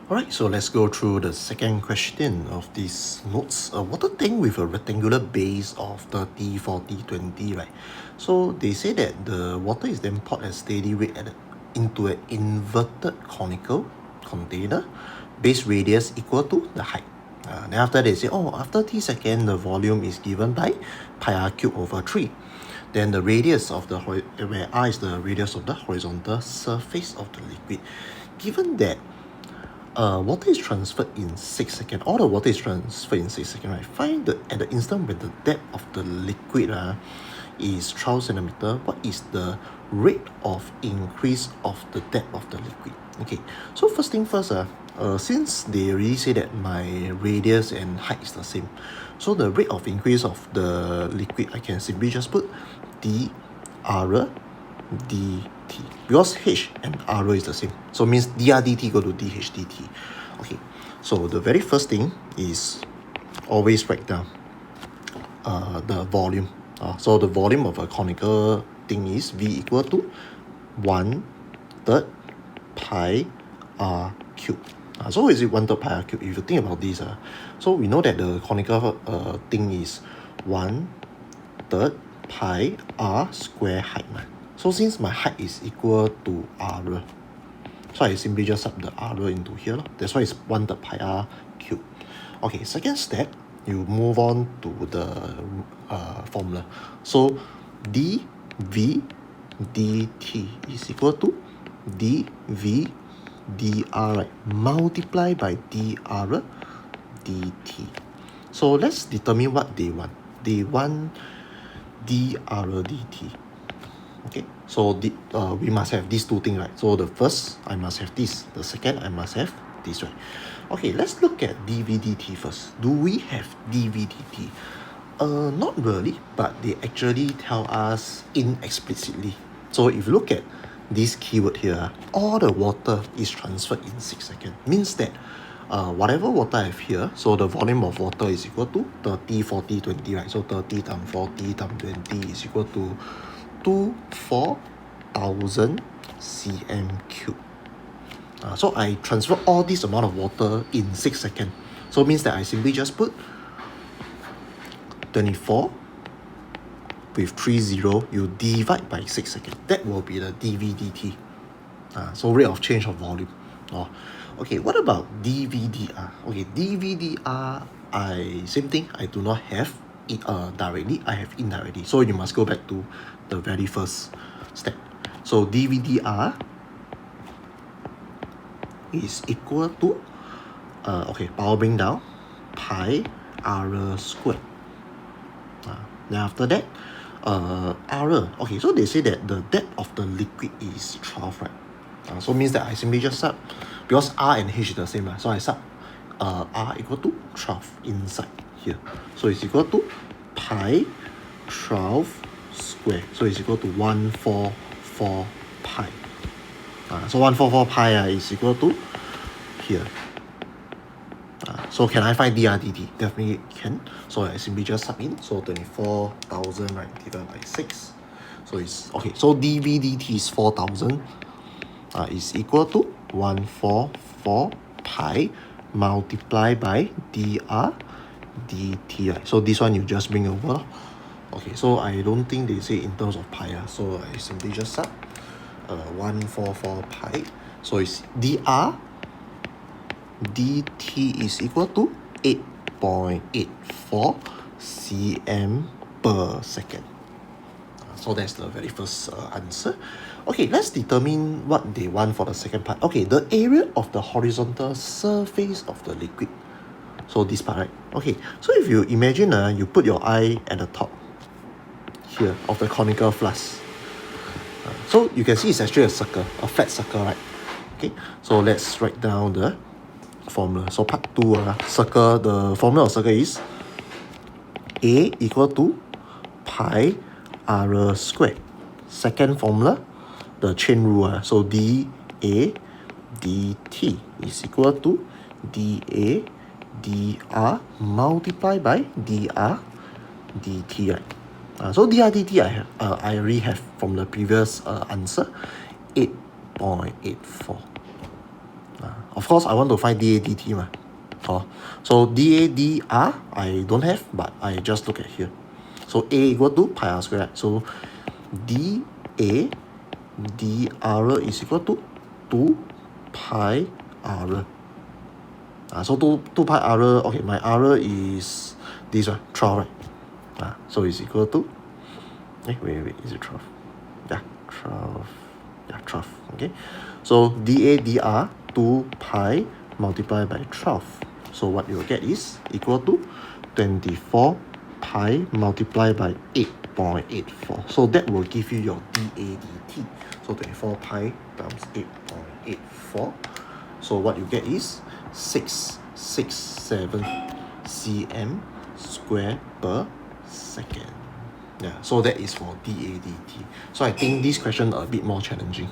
Alright, so let's go through the second question of these notes. A water tank with a rectangular base of 30, 40, 20, right? So they say that the water is then poured at steady rate into an inverted conical container, base radius equal to the height. Then after they say, after t seconds, the volume is given by pi r cubed over 3. Then the radius of the, where r is the radius of the horizontal surface of the liquid. Given that water is transferred in 6 seconds. All the water is transferred in 6 seconds, right? Find at the instant when the depth of the liquid is 12 centimeter, what is the rate of increase of the depth of the liquid? Okay, so first thing first, since they already say that my radius and height is the same, so the rate of increase of the liquid, I can simply just put dr dt, because h and r is the same, so means dr dt go to dh dt. Okay, so the very first thing is always write down the volume. So the volume of a conical thing is v equal to 1/3 pi r cube. So is it 1/3 pi r cube? If you think about this, so we know that the conical thing is 1/3 pi r square height. So since my height is equal to r, so I simply just sub the r into here. That's why it's 1/3 pi r cube. Okay, second step, you move on to the formula. So dv dt is equal to dv dr, right, multiply by dr dt. So let's determine what they want. They want dr dt. Okay, so we must have these two things, right? So the first, I must have this. The second, I must have this, right? Okay, let's look at dv dt first. Do we have dv dt? Not really, but they actually tell us inexplicitly. So if you look at this keyword here, all the water is transferred in 6 seconds. Means that whatever water I have here, so the volume of water is equal to 30, 40, 20, right? So 30 times 40 times 20 is equal to 24,000 cm cube. So I transfer all this amount of water in 6 seconds. So it means that I simply just put 24 with 30, you divide by 6 seconds. That will be the dv dt. So rate of change of volume. Okay, what about dv dr? Okay, dv dr, same thing, I do not have it directly, I have indirectly. So you must go back to the very first step. So dv dr is equal to power bring down pi r squared. Then after that, r, okay, so they say that the depth of the liquid is 12, right? So means that I simply just sub, because r and h is the same, so I sub r equal to 12 inside here. So it's equal to pi 12 square. So it's equal to 144 pi. So 144 pi is equal to here. So can I find dr dt? Definitely can. So I simply just sub in. So 24,000, right, divided by 6. So it's okay. So dv dt is 4,000. Is equal to 144 pi multiplied by dr dt. Right? So this one you just bring over. Okay, so I don't think they say in terms of pi. So I simply just sub 144 pi. So it's dr dt is equal to 8.84 cm per second. So that's the very first answer. Okay, let's determine what they want for the second part. Okay, the area of the horizontal surface of the liquid. So this part, right? Okay, so if you imagine you put your eye at the top here of the conical flask. So you can see it's actually a circle, a flat circle, right? Okay, so let's write down the formula. So part 2, circle, the formula of circle is A equal to pi r squared. Second formula, the chain rule, so dA dt is equal to dA dr multiplied by dr dt, right? So dr dt I already have from the previous answer, 8.84. Of course, I want to find dA dt mah. So dA dr I don't have, but I just look at here. So a equal to pi r square. So dA dr is equal to 2 pi r. So 2 pi r, okay, my r is this one, 12, right? So it's equal to, wait, is it 12? Yeah, 12. Yeah, 12. Okay. So dA dr 2 pi multiplied by 12. So what you'll get is equal to 24 pi multiplied by 8.84. So that will give you your dA dt. So 24 pi times 8.84. So what you get is 667 cm square per second. Yeah, so that is for dA dt. So I think this question a bit more challenging.